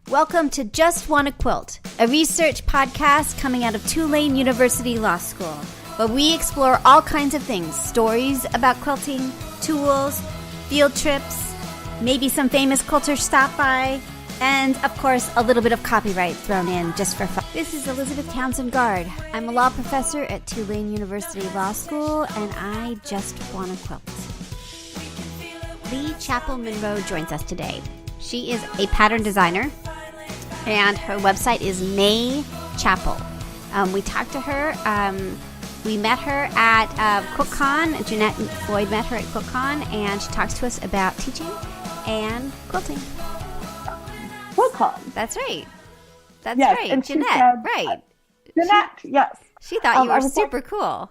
Welcome to JustWannaQuilt, a research podcast coming out of Tulane University Law School, where we explore all kinds of things, stories about quilting, tools, field trips, maybe some famous quilters stop by, and, of course, a little bit of copyright thrown in just for fun. This is Elizabeth Townsend Guard. I'm a law professor at Tulane University Law School, and I just wanna quilt. Lee Chappell Monroe joins us today. She is a pattern designer, and her website is May Chappell. We talked to her. We met her at QuiltCon. Jeanette and Floyd met her at QuiltCon, and she talks to us about teaching and quilting. QuiltCon. That's right. That's yes, right. And Jeanette, said, right. Jeanette, yes. She thought you were super cool.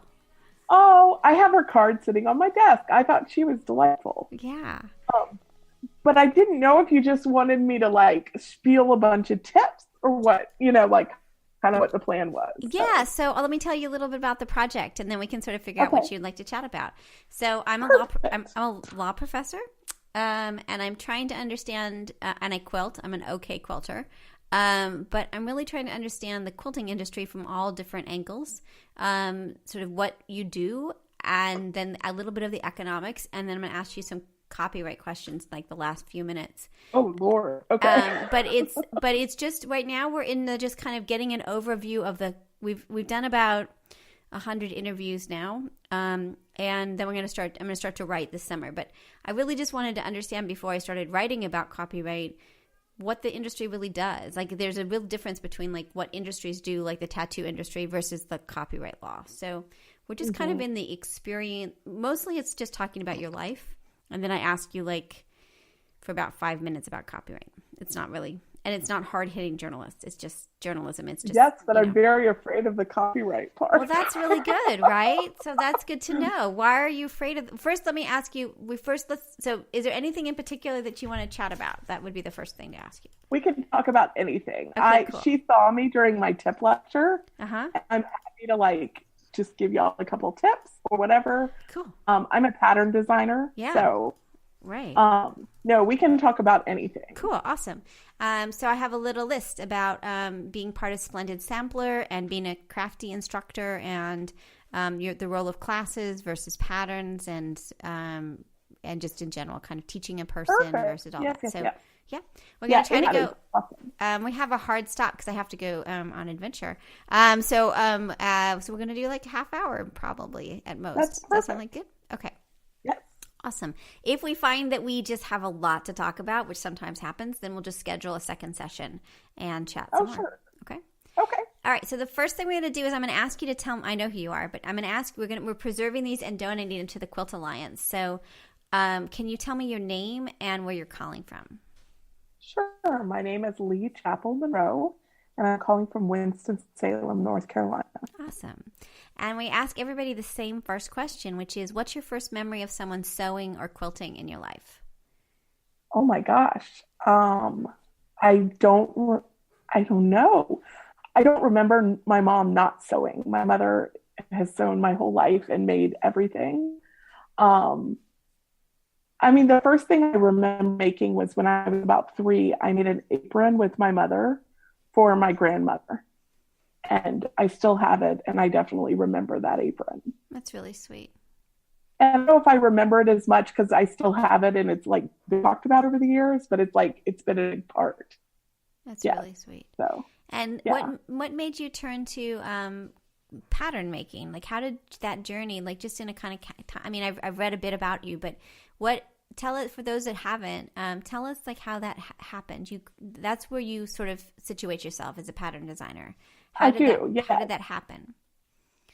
Oh, I have her card sitting on my desk. I thought she was delightful. Yeah. But I didn't know if you just wanted me to spiel a bunch of tips or what, kind of what the plan was. Yeah. So let me tell you a little bit about the project, and then we can sort of figure out what you'd like to chat about. So I'm a law professor, and I'm trying to understand, and I quilt. I'm an okay quilter. But I'm really trying to understand the quilting industry from all different angles, sort of what you do, and then a little bit of the economics, and then I'm going to ask you some copyright questions like the last few minutes. Oh Lord. Okay. But it's just right now we're in the just kind of getting an overview of we've done about 100 interviews now. And then I'm going to start to write this summer, but I really just wanted to understand before I started writing about copyright what the industry really does. There's a real difference between what industries do, like the tattoo industry versus the copyright law. So we're just kind of in the experience. Mostly it's just talking about your life. And then I ask you for about 5 minutes about copyright. It's not really, and it's not hard-hitting journalists. It's just journalism. It's just, yes, but I'm very afraid of the copyright part. Well, that's really good, right? So that's good to know. Why are you afraid of? First, let me ask you. So, is there anything in particular that you want to chat about? That would be the first thing to ask you. We can talk about anything. Okay, cool. She saw me during my tip lecture. Uh-huh. And I'm happy to just give y'all a couple tips or whatever. Cool. I'm a pattern designer. Yeah. So. Right. No, we can talk about anything. Cool. Awesome. So I have a little list about being part of Splendid Sampler and being a crafty instructor, and the role of classes versus patterns, and just in general, kind of teaching a person versus all that. So yeah, we're gonna try to go. Awesome. We have a hard stop because I have to go on adventure. So we're gonna do a half hour probably at most. Does that sound good? Okay. Awesome. If we find that we just have a lot to talk about, which sometimes happens, then we'll just schedule a second session and chat some more. Sure. Okay. Okay. All right. So the first thing we're going to do is I'm going to ask you to tell. I know who you are, but I'm going to ask. We're preserving these and donating them to the Quilt Alliance. So, can you tell me your name and where you're calling from? Sure. My name is Lee Chappell Monroe, and I'm calling from Winston-Salem, North Carolina. Awesome. And we ask everybody the same first question, which is, what's your first memory of someone sewing or quilting in your life? Oh my gosh. I don't know. I don't remember my mom not sewing. My mother has sewn my whole life and made everything. The first thing I remember making was when I was about 3, I made an apron with my mother for my grandmother. And I still have it, and I definitely remember that apron. That's really sweet. And I don't know if I remember it as much because I still have it, and it's been talked about over the years, but it's been a big part. That's really sweet. So, and what made you turn to pattern making? How did that journey, just in a kind of, I've read a bit about you, but tell it for those that haven't, tell us how that happened. That's where you sort of situate yourself as a pattern designer. How did that happen?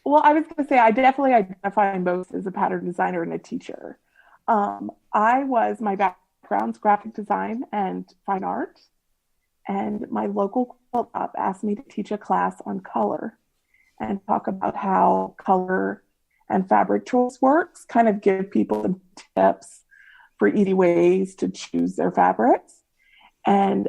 Well, I was going to say, I definitely identify both as a pattern designer and a teacher. My background's graphic design and fine art. And my local quilt shop asked me to teach a class on color and talk about how color and fabric choice works, kind of give people some tips for easy ways to choose their fabrics. And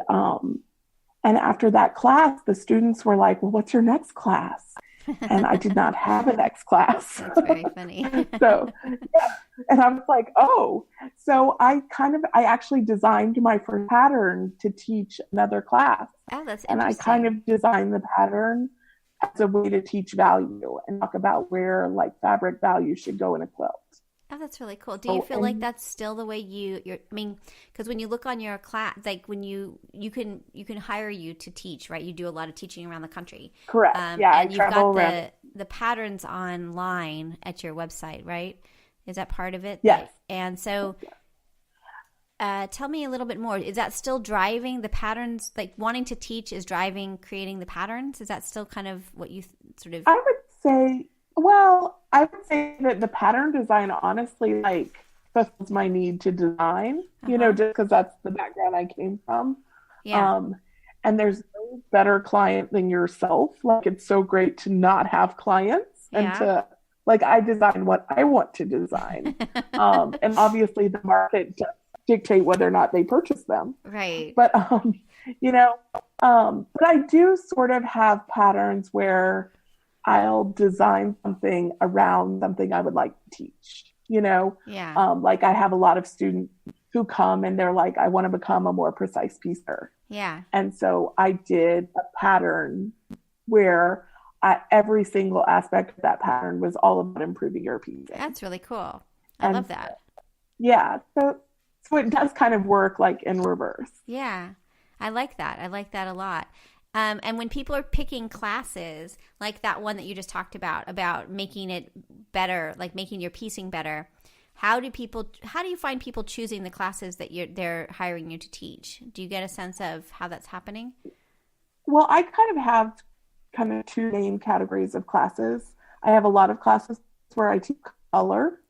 after that class, the students were like, well, what's your next class? and I did not have a next class. That's very funny. So, yeah. And I was like, oh, so I actually designed my first pattern to teach another class. Oh, that's And I interesting. kind of designed the pattern as a way to teach value and talk about where like fabric value should go in a quilt. Oh, that's really cool. Do you Oh, feel like that's still the way I mean, because when you look on your class, like when you can hire you to teach, right? You do a lot of teaching around the country. correct. Yeah, I And you've travel got around. the patterns online at your website, right? Is that part of it? Yes. And so tell me a little bit more. Is that still driving the patterns? Like wanting to teach is driving creating the patterns? Is that still kind of what you sort of? I would say, well, I would say that the pattern design honestly like fulfills my need to design, just because that's the background I came from. Yeah. And there's no better client than yourself. Like it's so great to not have clients and Yeah. to like I design what I want to design. And obviously the market does dictate whether or not they purchase them. Right. But but I do sort of have patterns where I'll design something around something I would like to teach, Yeah. like I have a lot of students who come and they're like, I want to become a more precise piecer. Yeah. And so I did a pattern where every single aspect of that pattern was all about improving your piecing. That's really cool. I love that. Yeah. So it does kind of work like in reverse. Yeah. I like that. I like that a lot. And when people are picking classes, like that one that you just talked about making it better, like making your piecing better, how do you find people choosing the classes that they're hiring you to teach? Do you get a sense of how that's happening? Well, I kind of have kind of two main categories of classes. I have a lot of classes where I teach color,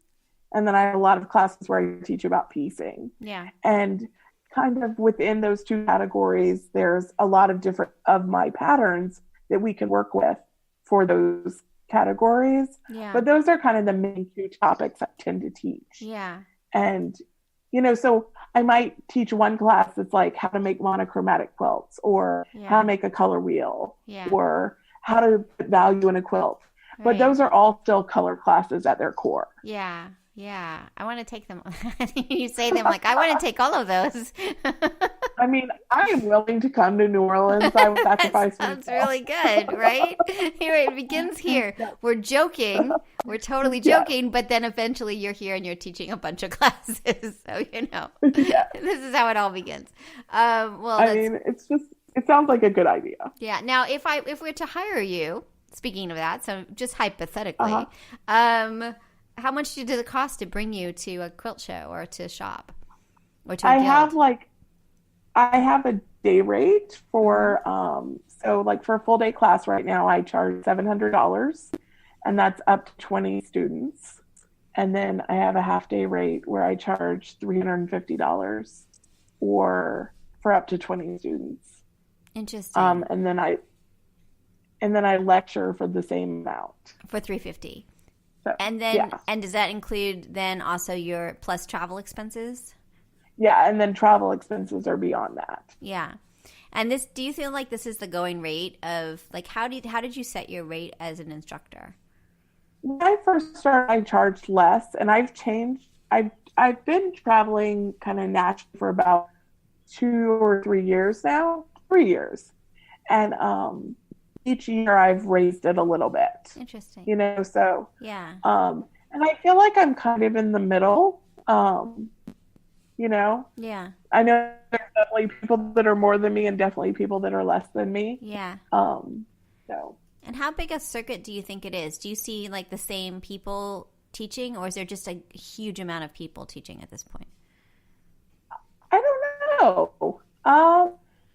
and then I have a lot of classes where I teach about piecing. Yeah. And kind of within those two categories, there's a lot of different of my patterns that we can work with for those categories. Yeah. But those are kind of the main two topics I tend to teach. Yeah. And, so I might teach one class that's like how to make monochromatic quilts or how to make a color wheel or how to put value in a quilt. Right. But those are all still color classes at their core. Yeah. Yeah. I want to take them. You say them like, I want to take all of those. I mean, I am willing to come to New Orleans. I would sacrifice Sounds myself. really good, right? Here it begins here. We're joking. We're totally joking, but then eventually you're here and you're teaching a bunch of classes. So, this is how it all begins. I mean, it sounds like a good idea. Yeah. Now, if we're to hire you, speaking of that, so just hypothetically, how much did it cost to bring you to a quilt show or to shop or to a guild? I have a day rate for so like for a full day class right now I charge $700 and that's up to 20 students. And then I have a half day rate where I charge $350 for up to 20 students. Interesting. And then I lecture for the same amount. For $350. So, and then and does that include then also your plus travel expenses? Yeah, and then travel expenses are beyond that. Yeah. And do you feel like this is the going rate of like how did you set your rate as an instructor? When I first started, I charged less, and I've changed. I've been traveling kind of nationally for about 2 or 3 years now. 3 years. And each year I've raised it a little bit. Interesting. So yeah. And I feel like I'm kind of in the middle. Yeah. I know there's definitely people that are more than me and definitely people that are less than me. Yeah. So. And how big a circuit do you think it is? Do you see like the same people teaching, or is there just a huge amount of people teaching at this point? I don't know.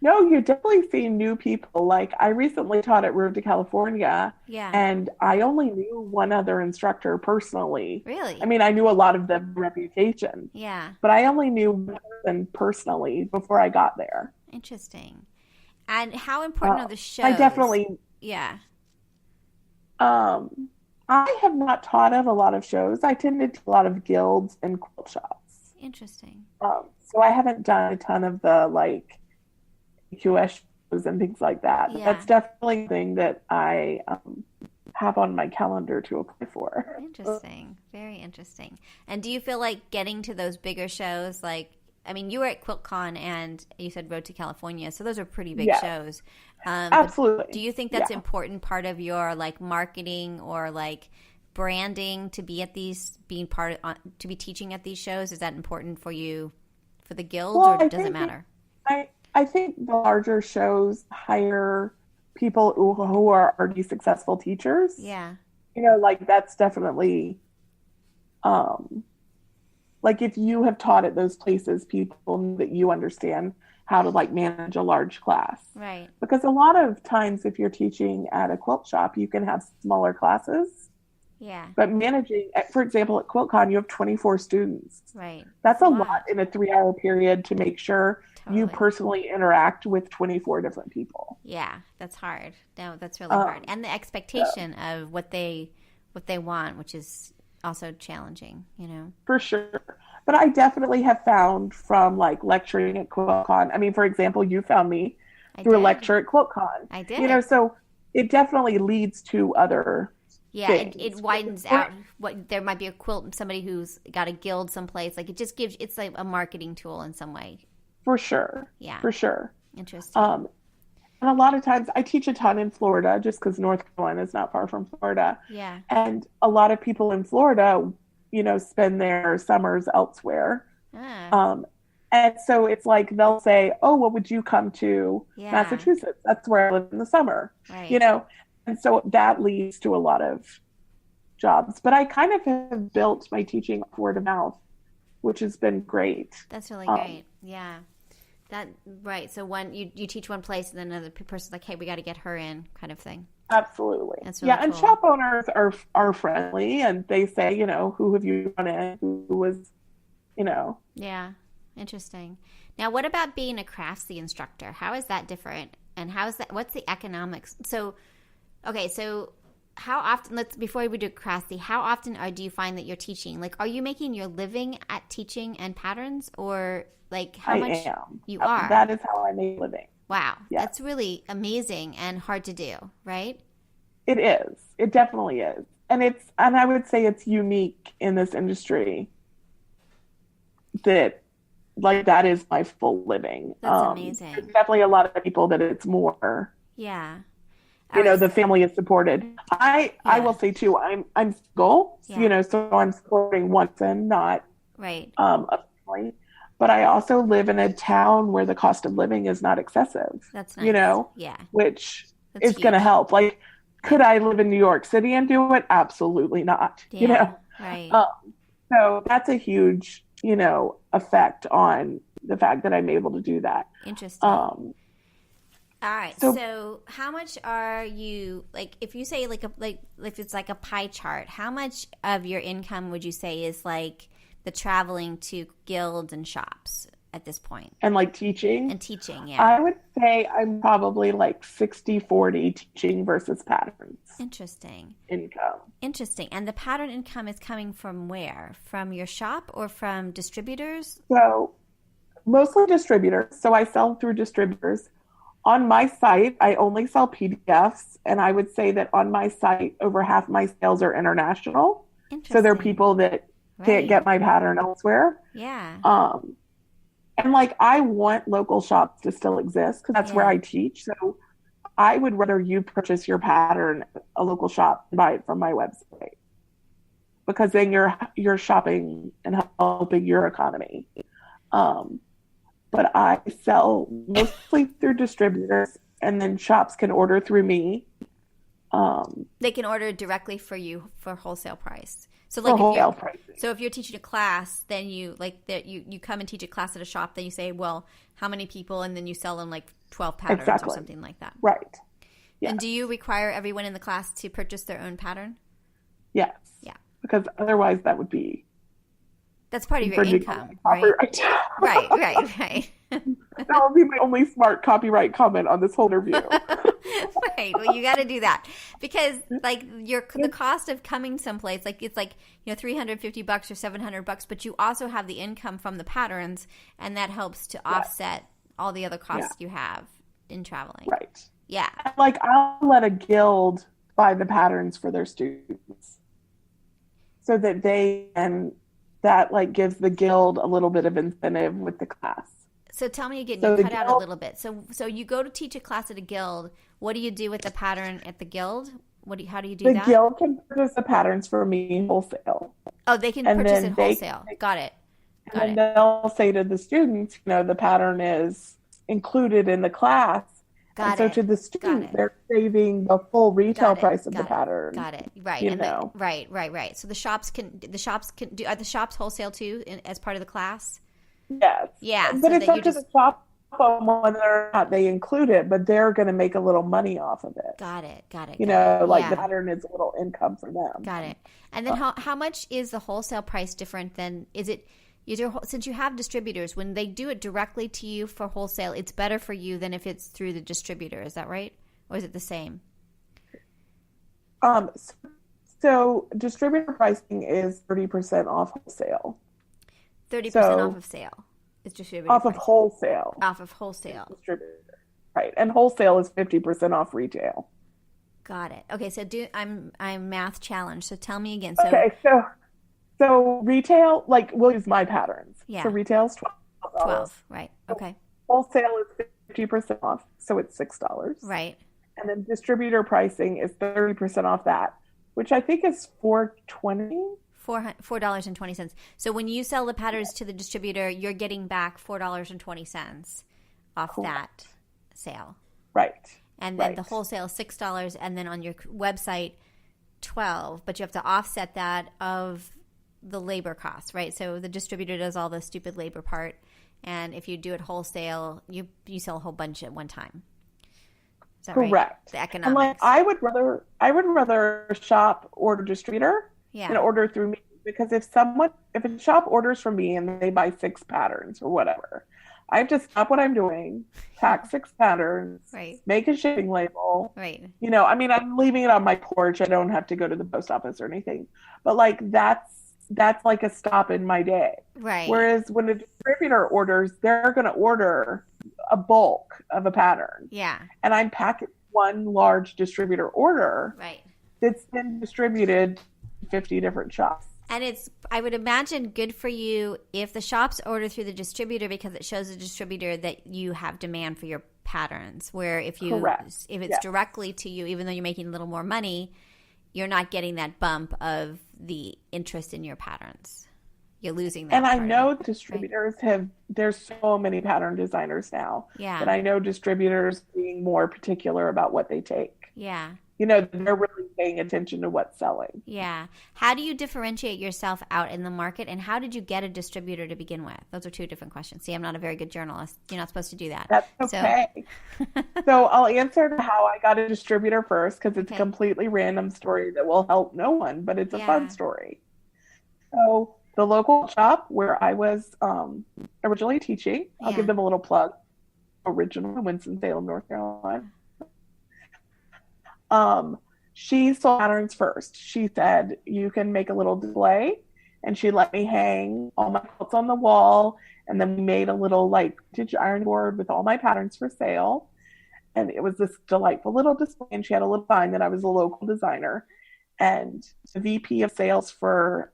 No, you definitely see new people. Like I recently taught at Road to California. Yeah. And I only knew one other instructor personally. Really? I mean, I knew a lot of them reputation. Yeah. But I only knew one person personally before I got there. Interesting. And how important are the shows? I definitely. Yeah. I have not taught at a lot of shows. I tend to do a lot of guilds and quilt shops. Interesting. So I haven't done a ton of the like QS shows and things like that. Yeah. That's definitely a thing that I have on my calendar to apply for. Interesting. Very interesting. And do you feel like getting to those bigger shows, like, I mean, you were at QuiltCon and you said Road to California, so those are pretty big shows. Absolutely. Do you think that's an important part of your like marketing or like branding to be at these, to be teaching at these shows? Is that important for you for the guild, or does it matter? I think the larger shows hire people who are already successful teachers. Yeah. You know, like that's definitely, like if you have taught at those places, people know that you understand how to like manage a large class. Right. Because a lot of times if you're teaching at a quilt shop, you can have smaller classes. Yeah. But managing, for example, at QuiltCon, you have 24 students. Right. That's a lot in a 3-hour period to make sure Totally. you personally interact with 24 different people. Yeah, that's hard. No, that's really hard. And the expectation of what they want, which is also challenging, you know. For sure. But I definitely have found from like lecturing at QuiltCon. I mean, for example, you found me through a lecture at QuiltCon. I did. You know, so it definitely leads to other things. It widens out. What there might be a quilt, somebody who's got a guild someplace. Like it just gives, it's like a marketing tool in some way. For sure. Yeah. For sure. Interesting. And a lot of times I teach a ton in Florida just because North Carolina is not far from Florida. Yeah. And a lot of people in Florida, you know, spend their summers elsewhere. And so it's like they'll say, oh, well, would you come to Massachusetts? That's where I live in the summer. Right. You know, and so that leads to a lot of jobs. But I kind of have built my teaching word of mouth, which has been great. That's really great. Yeah. Right. So you teach one place and then another person's like, hey, we got to get her in, kind of thing. Absolutely. That's really cool. And shop owners are friendly, and they say, you know, who have you run in? Who was, you know. Yeah. Interesting. Now, what about being a craftsy instructor? How is that different? And what's the economics? So, okay, so how often, before we do craftsy, how often do you find that you're teaching? Like, are you making your living at teaching and patterns, or like how much am. You are? That is how I make a living. Wow. Yes. That's really amazing and hard to do, right? It is. It definitely is. And I would say it's unique in this industry that like that is my full living. That's amazing. There's definitely a lot of people that it's more. Yeah. You know, the family is supported. I will say too, I'm single, you know, so I'm supporting one son, not a family. But I also live in a town where the cost of living is not excessive. That's nice. You know, which is going to help. Like, could I live in New York City and do it? Absolutely not. Yeah, you know, right. So that's a huge, you know, effect on the fact that I'm able to do that. Interesting. All right. So how much are you, like, if you say if it's like a pie chart, how much of your income would you say is like the traveling to guilds and shops at this point? And like teaching? And teaching, yeah. I would say I'm probably like 60-40 teaching versus patterns. Interesting. Income. Interesting. And the pattern income is coming from where? From your shop or from distributors? So mostly distributors. So I sell through distributors. On my site, I only sell PDFs. And I would say that on my site, over half my sales are international. So they're people that can't get my pattern elsewhere. Yeah. And like I want local shops to still exist because that's where I teach. So I would rather you purchase your pattern at a local shop and buy it from my website, because then you're shopping and helping your economy. But I sell mostly through distributors, and then shops can order through me. They can order directly for you for wholesale price. So if you're teaching a class, then you come and teach a class at a shop, then you say, well, how many people, and then you sell them like 12 patterns or something like that. Right. Yes. And do you require everyone in the class to purchase their own pattern? Yes. Yeah. Because otherwise that's part of your income, right? Right. That would be my only smart copyright comment on this whole interview. Right. Well, you got to do that because, like, the cost of coming someplace, like it's like $350 or $700, but you also have the income from the patterns, and that helps to offset all the other costs you have in traveling. Right. Yeah. Like I'll let a guild buy the patterns for their students so that that like gives the guild a little bit of incentive with the class. So tell me again, So you the cut out a guild, little bit. So you go to teach a class at a guild. What do you do with the pattern at the guild? How do you do the that? guild can purchase the patterns for me wholesale. Oh, they can And purchase then it wholesale. Got it. And then they'll say to the students, the pattern is included in the class. And so to the student, they're saving the full retail price of the pattern. Got it. Right. Right. So the shops can do, are the shops wholesale too as part of the class? Yes. Yeah. But it's up to the shop on whether or not they include it, but they're going to make a little money off of it. Got it. The pattern is a little income for them. Got it. And then how much is the wholesale price different than, since you have distributors, when they do it directly to you for wholesale, it's better for you than if it's through the distributor. Is that right? Or is it the same? So distributor pricing is 30% off wholesale. 30% off of sale is distributor off pricing. Of wholesale. Off of wholesale. Distributor. Right. And wholesale is 50% off retail. Got it. Okay, so I'm math challenged. So tell me again. So retail, like we'll use my patterns. Yeah. So retail is $12. 12, right. Okay. Wholesale is 50% off, so it's $6. Right. And then distributor pricing is 30% off that, which I think is $4.20. $4.20. So when you sell the patterns to the distributor, you're getting back $4.20 off that sale. Right. And then the wholesale is $6, and then on your website, $12. But you have to offset that of the labor costs, right? So the distributor does all the stupid labor part, and if you do it wholesale, you sell a whole bunch at one time. Is that correct? Right? The economics. And like I would rather shop order distributor than order through me, because if a shop orders from me and they buy 6 patterns or whatever, I have to stop what I'm doing, pack 6 patterns, make a shipping label. Right. I'm leaving it on my porch. I don't have to go to the post office or anything. But like that's like a stop in my day. Right. Whereas when a distributor orders, they're going to order a bulk of a pattern. Yeah. And I'm packing one large distributor order. Right. That's been distributed to 50 different shops. And it's, I would imagine, good for you if the shops order through the distributor, because it shows the distributor that you have demand for your patterns. Where if it's directly to you, even though you're making a little more money, you're not getting that bump of the interest in your patterns. You're losing that. And I know distributors there's so many pattern designers now. Yeah. But I know distributors being more particular about what they take. Yeah. They're really paying attention to what's selling. Yeah. How do you differentiate yourself out in the market, and how did you get a distributor to begin with? Those are 2 different questions. See, I'm not a very good journalist. You're not supposed to do that. That's okay. So I'll answer how I got a distributor first, because it's a completely random story that will help no one, but it's a fun story. So the local shop where I was originally teaching, I'll give them a little plug, original in Winston-Salem, North Carolina. She sold patterns first. She said, you can make a little display, and she let me hang all my quilts on the wall. And then we made a little vintage iron board with all my patterns for sale. And it was this delightful little display. And she had a little sign that I was a local designer. And the VP of sales for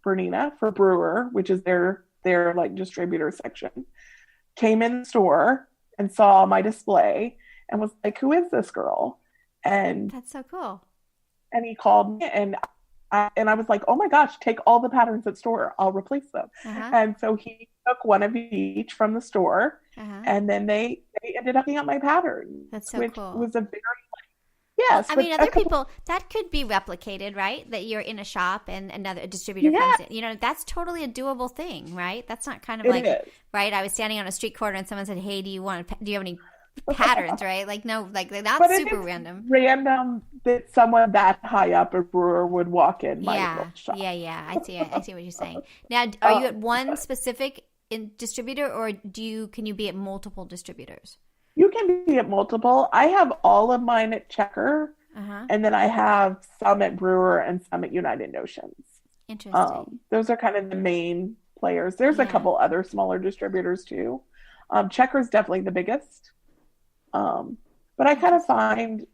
Bernina, for Brewer, which is their distributor section, came in the store and saw my display and was like, who is this girl? And that's so cool. And he called me, and I was like, oh my gosh, take all the patterns at store. I'll replace them. Uh-huh. And so he took one of each from the store, and then they ended up picking up my pattern. That's so which cool. Was a very yes. Well, other people, that could be replicated, right? That you're in a shop and a distributor comes in. That's totally a doable thing, right? That's not kind of right? I was standing on a street corner and someone said, hey, do you have any patterns, right? No, they're not super random. Random that someone that high up a brewer would walk in my little shop. Yeah. I see what you're saying. Now, are you at one specific distributor, or can you be at multiple distributors? You can be at multiple. I have all of mine at Checker, and then I have some at Brewer and some at United Notions. Interesting. Those are kind of the main players. There's a couple other smaller distributors too. Checker's definitely the biggest. But I kind of find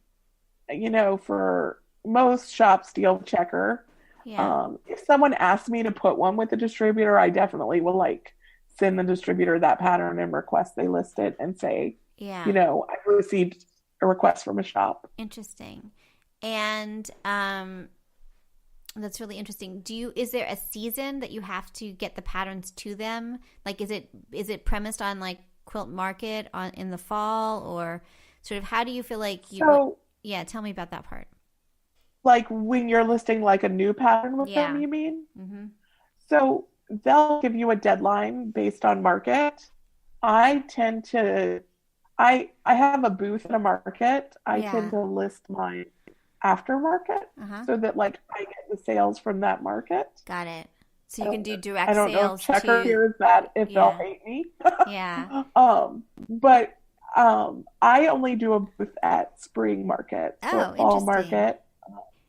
for most shops deal with checker. Yeah. If someone asks me to put one with a distributor, I definitely will like send the distributor that pattern and request they list it and say, Yeah. I've received a request from a shop. Interesting. And that's really interesting. Is there a season that you have to get the patterns to them? Like is it premised on like Quilt Market in the fall, or sort of how do you feel like yeah, tell me about that part. Like when you're listing like a new pattern with them, Yeah. you mean? Mm-hmm. So they'll give you a deadline based on market. I tend to I have a booth at a market. I tend Yeah. to list my aftermarket Uh-huh. so that like I get the sales from that market. Got it. So I you can don't do I direct don't know if sales Checker to, hears that if they'll yeah. hate me. Yeah. But I only do a booth at spring market. So Oh, at fall interesting. market,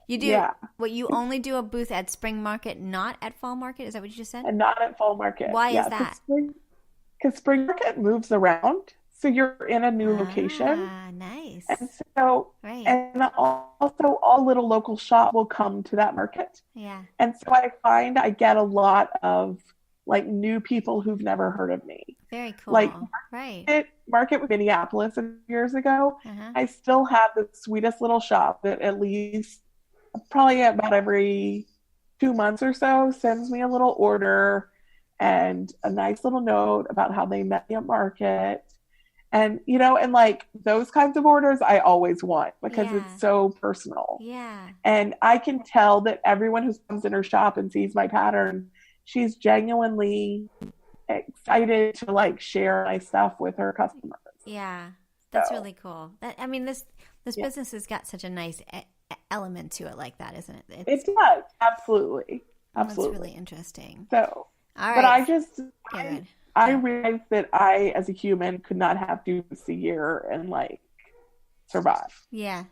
You do yeah, you only do a booth at spring market, not at fall market? Is that what you just said? and not at fall market. Why is Yeah, that? because spring market moves around, so you're in a new location, Ah, and nice. so Right. and also all little local shop will come to that market, Yeah. and so I find I get a lot of like new people who've never heard of me. Very Like cool. Right. market with Minneapolis years ago, Uh-huh. I still have the sweetest little shop that at least probably about every 2 months or so sends me a little order and a nice little note about how they met me at market. And and like those kinds of orders I always want because Yeah. it's so personal. Yeah. And I can tell that everyone who comes in her shop and sees my pattern, she's genuinely excited to like share my stuff with her customers. Yeah. That's So, really cool. I mean, this yeah, business has got such a nice element to it like that, isn't it? it does. Absolutely. That's really Absolutely. interesting. So, All but right. Okay, I, good. I Yeah. realized that I, as a human, could not have to do this a year and like survive. Yeah.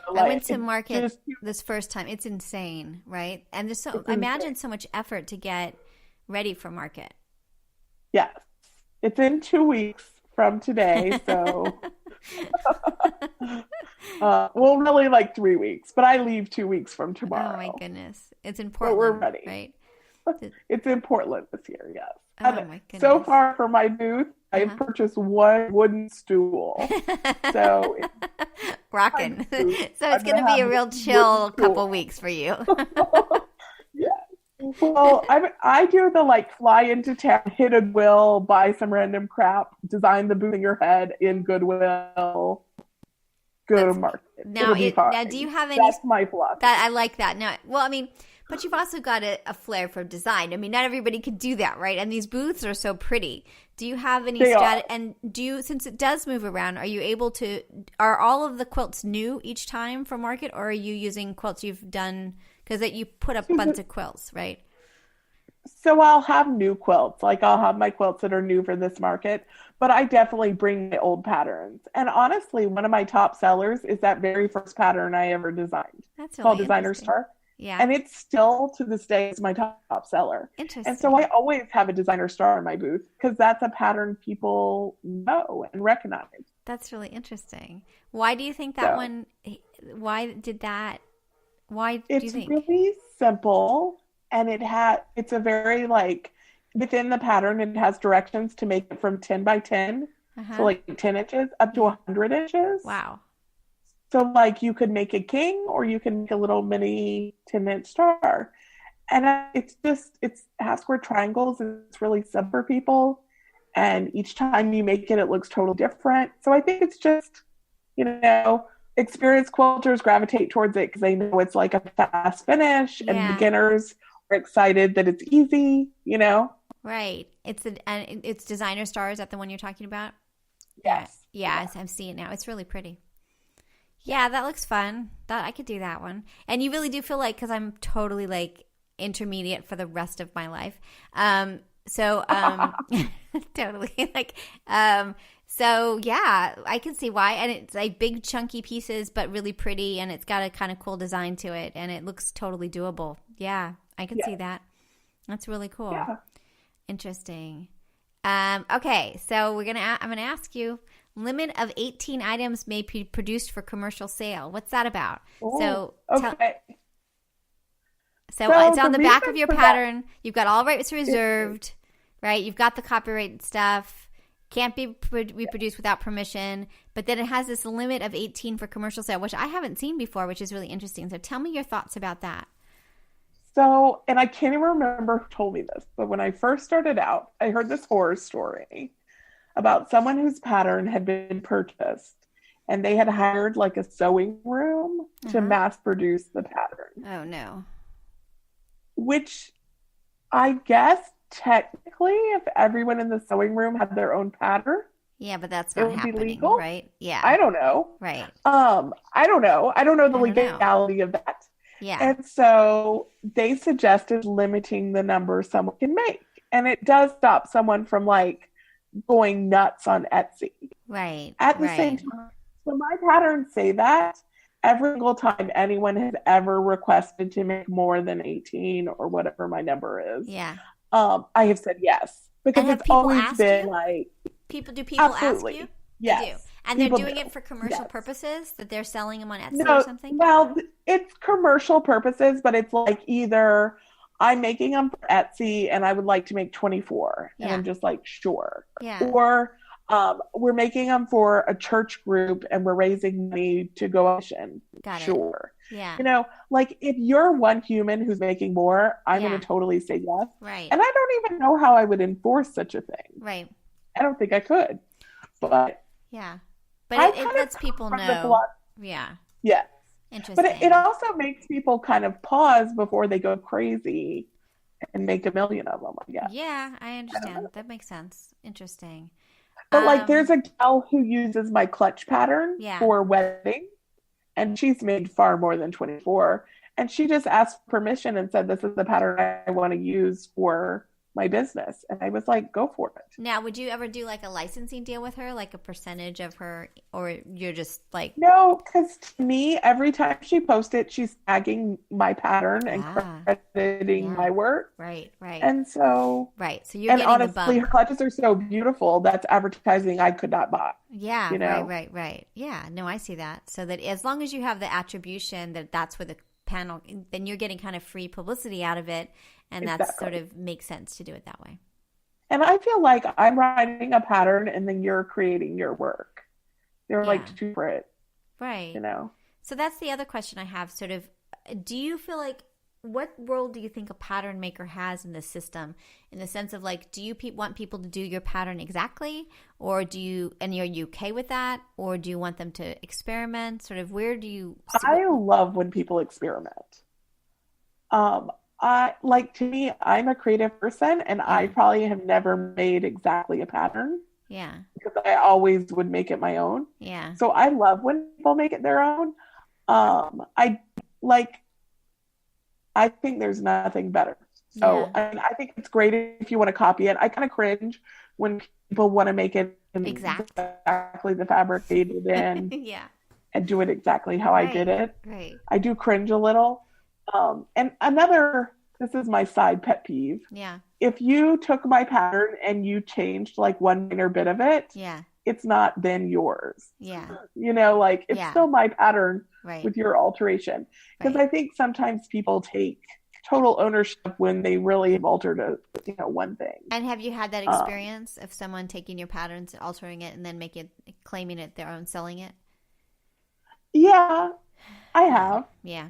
I Like went to it market just, this first time. It's insane, right? And it's I insane. imagine so much effort to get ready for market. Yes. It's in 2 weeks from today. So, well, really like 3 weeks, but I leave 2 weeks from Oh my tomorrow. goodness. It's in But we're Portland, ready. right? Th- It's in Portland this year, yes. Oh And my so goodness. far for my booth, I've Uh-huh. purchased one wooden stool. So in my Rockin'. booth, So it's I'm going gonna to be have a real one wooden chill couple stool. weeks for you. Yeah. Well, I do the like fly into town, hit a Goodwill, buy some random crap, design the booth in your head in Goodwill, go to That's market. now It'll be it now do fine. you have any That's my that philosophy. I like that. Now, well, I mean, but you've also got a flair for design. I mean, not everybody could do that, right? And these booths are so pretty. Do you have any They are. and since it does move around, are you able to are all of the quilts new each time for market, or are you using quilts you've done because that you put up a bunch of quilts, right? So I'll have new quilts. Like I'll have my quilts that are new for this market, but I definitely bring my old patterns. And honestly, one of my top sellers is that very first pattern I ever designed. That's It's called really Designer interesting. Star. Yeah. And it's still to this day is my top seller. And so I Interesting. always have a designer star in my booth because that's a pattern people know and recognize. That's really interesting. Why do you think that So one why did that why do you it's think? really simple and it's a very like within the pattern it has directions to make it from 10 by 10, so Uh-huh. like 10 inches up to Yeah. 100 inches. Wow. So like you could make a king or you can make a little mini 10-inch star. And it's half square triangles. It's really simple for people. And each time you make it, it looks totally different. So I think it's just, you know, experienced quilters gravitate towards it because they know it's like a fast finish, and Yeah. beginners are excited that it's easy. Right. It's designer stars. Is that the one you're talking about? Yeah. Yes. Yeah, I'm seeing it now. It's really pretty. Yeah, that looks fun. That I could do that one. And you really do feel like because I'm totally like intermediate for the rest of my life. So totally like so yeah, I can see why. And it's like big chunky pieces, but really pretty, and it's got a kind of cool design to it, and it looks totally doable. Yeah, I can see Yeah. that. That's really cool. Yeah. Interesting. Okay, so I'm gonna ask you limit of 18 items may be produced for commercial sale. What's that about? Ooh, So okay. So it's on the back of your pattern. You've got all rights reserved, right? You've got the copyright stuff. Can't be reproduced without permission. But then it has this limit of 18 for commercial sale, which I haven't seen before, which is really interesting. So tell me your thoughts about that. So, and I can't even remember who told me this, but when I first started out, I heard this horror story about someone whose pattern had been purchased and they had hired like a sewing room to mass produce the pattern. Oh, no. Which I guess technically if everyone in the sewing room had their own pattern, yeah, but that's not happening, legal, right? Yeah. I don't know. Right. I don't know. I don't know the legality of that. Yeah. And so they suggested limiting the number someone can make. And it does stop someone from like going nuts on Etsy. Right. At the same time, so my patterns say that every single time anyone has ever requested to make more than 18 or whatever my number is, I have said yes. Because it's always been like... Do people ask you? Yes. They do. And they're doing it for commercial purposes, that they're selling them on Etsy or something? Well, it's commercial purposes, but it's like either I'm making them for Etsy and I would like to make 24. And I'm just like, sure. Yeah. Or we're making them for a church group and we're raising money to go on mission. Got it. Sure. Yeah. You know, like if you're one human who's making more, I'm going to totally say yes. Right. And I don't even know how I would enforce such a thing. Right. I don't think I could. But yeah. But it lets people know. Yeah. Yes. Interesting. But it also makes people kind of pause before they go crazy and make a million of them, I guess. Yeah, I understand. That makes sense. Interesting. But like there's a gal who uses my clutch pattern for wedding, and she's made far more than 24. And she just asked permission and said, this is the pattern I want to use for my business. And I was like, go for it. Now, would you ever do like a licensing deal with her, like a percentage of her, or you're just like... No, because to me, every time she posts it, she's tagging my pattern and crediting my work. Right. And so... Right, so you're getting honestly, the bump. her clutches are so beautiful. That's advertising I could not buy. Yeah, you know? Right. Yeah, no, I see that. So that as long as you have the attribution that that's where the panel, then you're getting kind of free publicity out of it. And that sort of makes sense to do it that way. And I feel like I'm writing a pattern and then you're creating your work. They're like two for it. Right. You know? So that's the other question I have. Sort of, do you feel like, what role do you think a pattern maker has in the system? In the sense of like, do you want people to do your pattern exactly? Or are you okay with that? Or do you want them to experiment? Sort of, where do you... I love when people experiment. To me, I'm a creative person and I probably have never made exactly a pattern. Yeah. Because I always would make it my own. Yeah. So I love when people make it their own. I think there's nothing better. So I think it's great if you want to copy it. I kind of cringe when people want to make it exactly the fabric they did in and do it exactly how I did it. Right. I do cringe a little. And this is my side pet peeve. Yeah. If you took my pattern and you changed like one minor bit of it, it's not then yours. Yeah. You know, like it's still my pattern with your alteration. Because I think sometimes people take total ownership when they really have altered one thing. And have you had that experience of someone taking your patterns, altering it, and then claiming it their own, selling it? Yeah, I have. Yeah.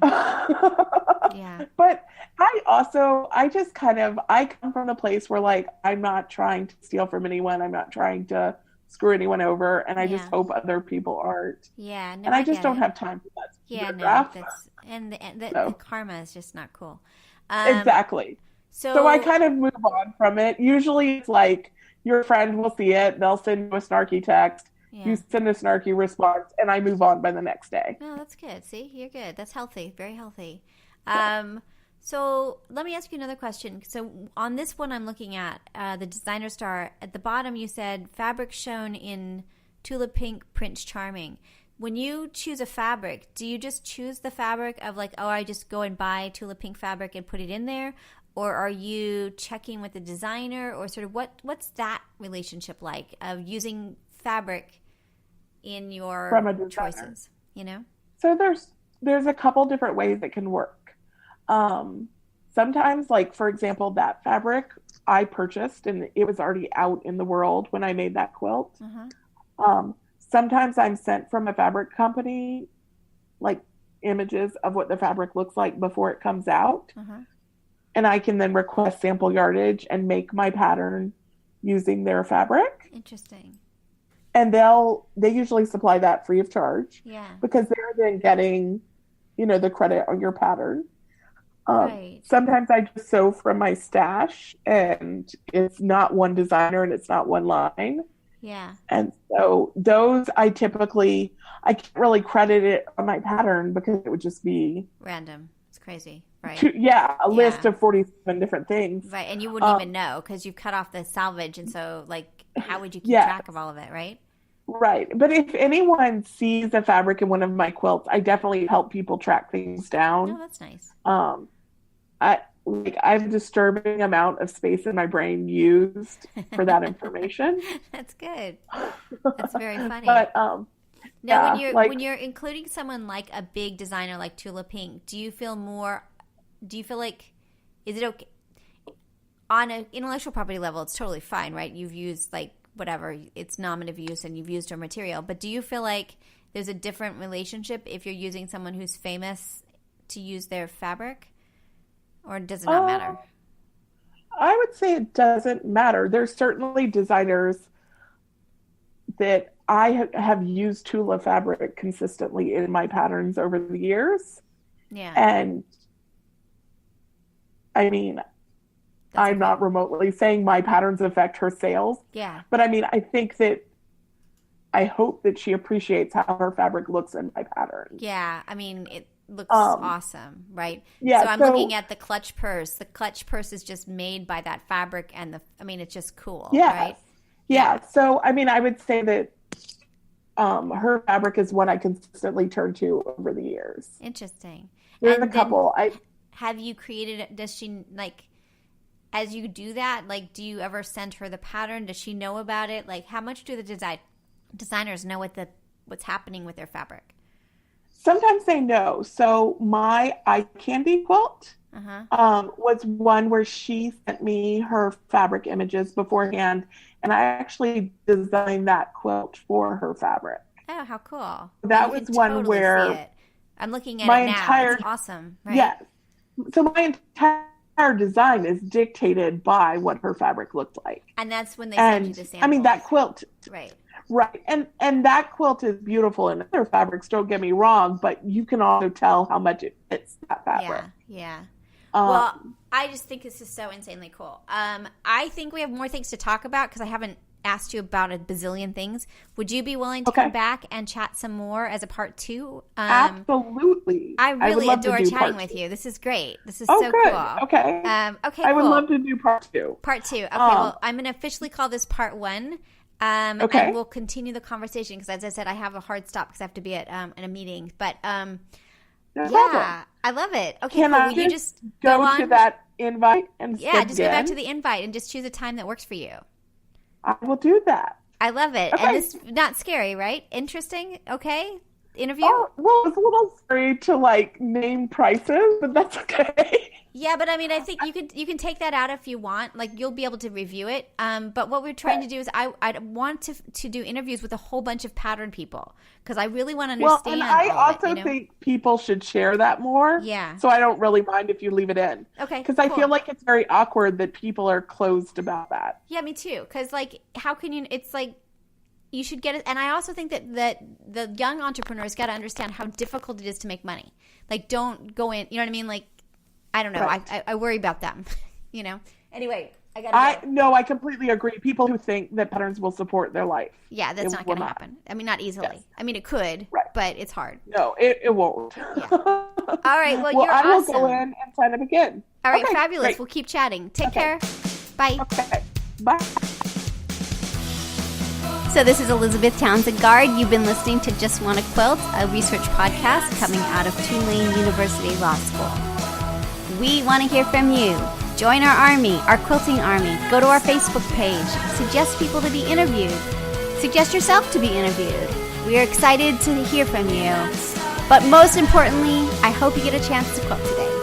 Yeah. But I come from a place where like, I'm not trying to steal from anyone. I'm not trying to screw anyone over. And I just hope other people aren't. Yeah. No, and I just don't have time for that. Yeah. No, the karma is just not cool. Exactly. So I kind of move on from it. Usually it's like your friend will see it. They'll send you a snarky text. Yeah. You send a snarky response, and I move on by the next day. No, that's good. See, you're good. That's healthy. Very healthy. So let me ask you another question. So on this one I'm looking at, the designer star, at the bottom you said fabric shown in Tulip Pink Prince Charming. When you choose a fabric, do you just choose the fabric of like, I just go and buy Tulip Pink fabric and put it in there? Or are you checking with the designer, or sort of what's that relationship like of using fabric in your from a designer. choices, you know? So there's a couple different ways it can work. Sometimes, like, for example, that fabric I purchased and it was already out in the world when I made that quilt. Sometimes I'm sent from a fabric company, like, images of what the fabric looks like before it comes out. And I can then request sample yardage and make my pattern using their fabric. Interesting. And they usually supply that free of charge. Yeah. Because they're then getting, the credit on your pattern. Right. Sometimes I just sew from my stash and it's not one designer and it's not one line. Yeah. And so those I can't really credit it on my pattern because it would just be random. It's crazy. Right. A list of 47 different things. Right. And you wouldn't even know because you've cut off the salvage. And so, like, how would you keep track of all of it, right? Right. But if anyone sees a fabric in one of my quilts, I definitely help people track things down. Oh, that's nice. I have a disturbing amount of space in my brain used for that information. That's good. That's very funny. But now, when you're including someone like a big designer like Tula Pink, do you feel like, is it okay on an intellectual property level? It's totally fine, right? You've used, like, whatever, it's nominative use and you've used her material. But do you feel like there's a different relationship if you're using someone who's famous to use their fabric? Or does it not matter? I would say it doesn't matter. There's certainly designers that I have used Tula fabric consistently in my patterns over the years. Yeah. And I mean, I'm not remotely saying my patterns affect her sales. Yeah. But I mean, I hope that she appreciates how her fabric looks in my pattern. Yeah. I mean, it looks awesome, right? Yeah. So I'm looking at the clutch purse. The clutch purse is just made by that fabric and it's just cool, right? Yeah. So, I mean, I would say that her fabric is what I consistently turn to over the years. Interesting. There's a couple. Have you created, does she, like, as you do that, like, do you ever send her the pattern? Does she know about it? Like, how much do the designers know what's happening with their fabric? Sometimes they know. So my eye candy quilt was one where she sent me her fabric images beforehand, and I actually designed that quilt for her fabric. Oh, how cool! That was one totally where I'm looking at it now. It's awesome, right? Yes. So my entire design is dictated by what her fabric looked like, and that's when they send you the samples. I mean, that quilt, right? Right. And that quilt is beautiful in other fabrics, don't get me wrong, but you can also tell how much it fits that fabric. Yeah. Well, I just think this is so insanely cool. I think we have more things to talk about because I haven't asked you about a bazillion things. Would you be willing to come back and chat some more as a part 2? Absolutely. I really adore chatting with you. This is great. This is so good. cool. Okay. Okay, I would love to do part 2. Part 2. Okay, well, I'm going to officially call this part 1. And we'll continue the conversation because, as I said, I have a hard stop because I have to be at in a meeting. But no problem. I love it. Okay, Can I you just go to that invite and just go back to the invite and just choose a time that works for you. I will do that. I love it. Okay. And it's not scary, right? Interesting. Okay. Interview. Oh, well, it's a little scary to name prices, but that's okay. Yeah, but I mean, I think you can take that out if you want. Like, you'll be able to review it. But what we're trying to do is I want to do interviews with a whole bunch of pattern people because I really want to understand. Well, and I also think people should share that more. Yeah. So I don't really mind if you leave it in. Okay. Because I feel like it's very awkward that people are closed about that. Yeah, me too. Because how can you? It's like. You should get it. And I also think that the young entrepreneurs got to understand how difficult it is to make money. Like, don't go in, you know what I mean? Like, I don't know. Right. I worry about them, Anyway, I got to go. No, I completely agree. People who think that patterns will support their life. Yeah, that's not going to happen. I mean, not easily. Yes. I mean, it could, but it's hard. No, it won't. Yeah. All right. Well, you're I will awesome. go in and sign up again. All right. Fabulous. Great. We'll keep chatting. Take care. Bye. Okay. Bye. So this is Elizabeth Townsend-Gard. You've been listening to Just Wanna Quilt, a research podcast coming out of Tulane University Law School. We want to hear from you. Join our army, our quilting army. Go to our Facebook page. Suggest people to be interviewed. Suggest yourself to be interviewed. We are excited to hear from you. But most importantly, I hope you get a chance to quilt today.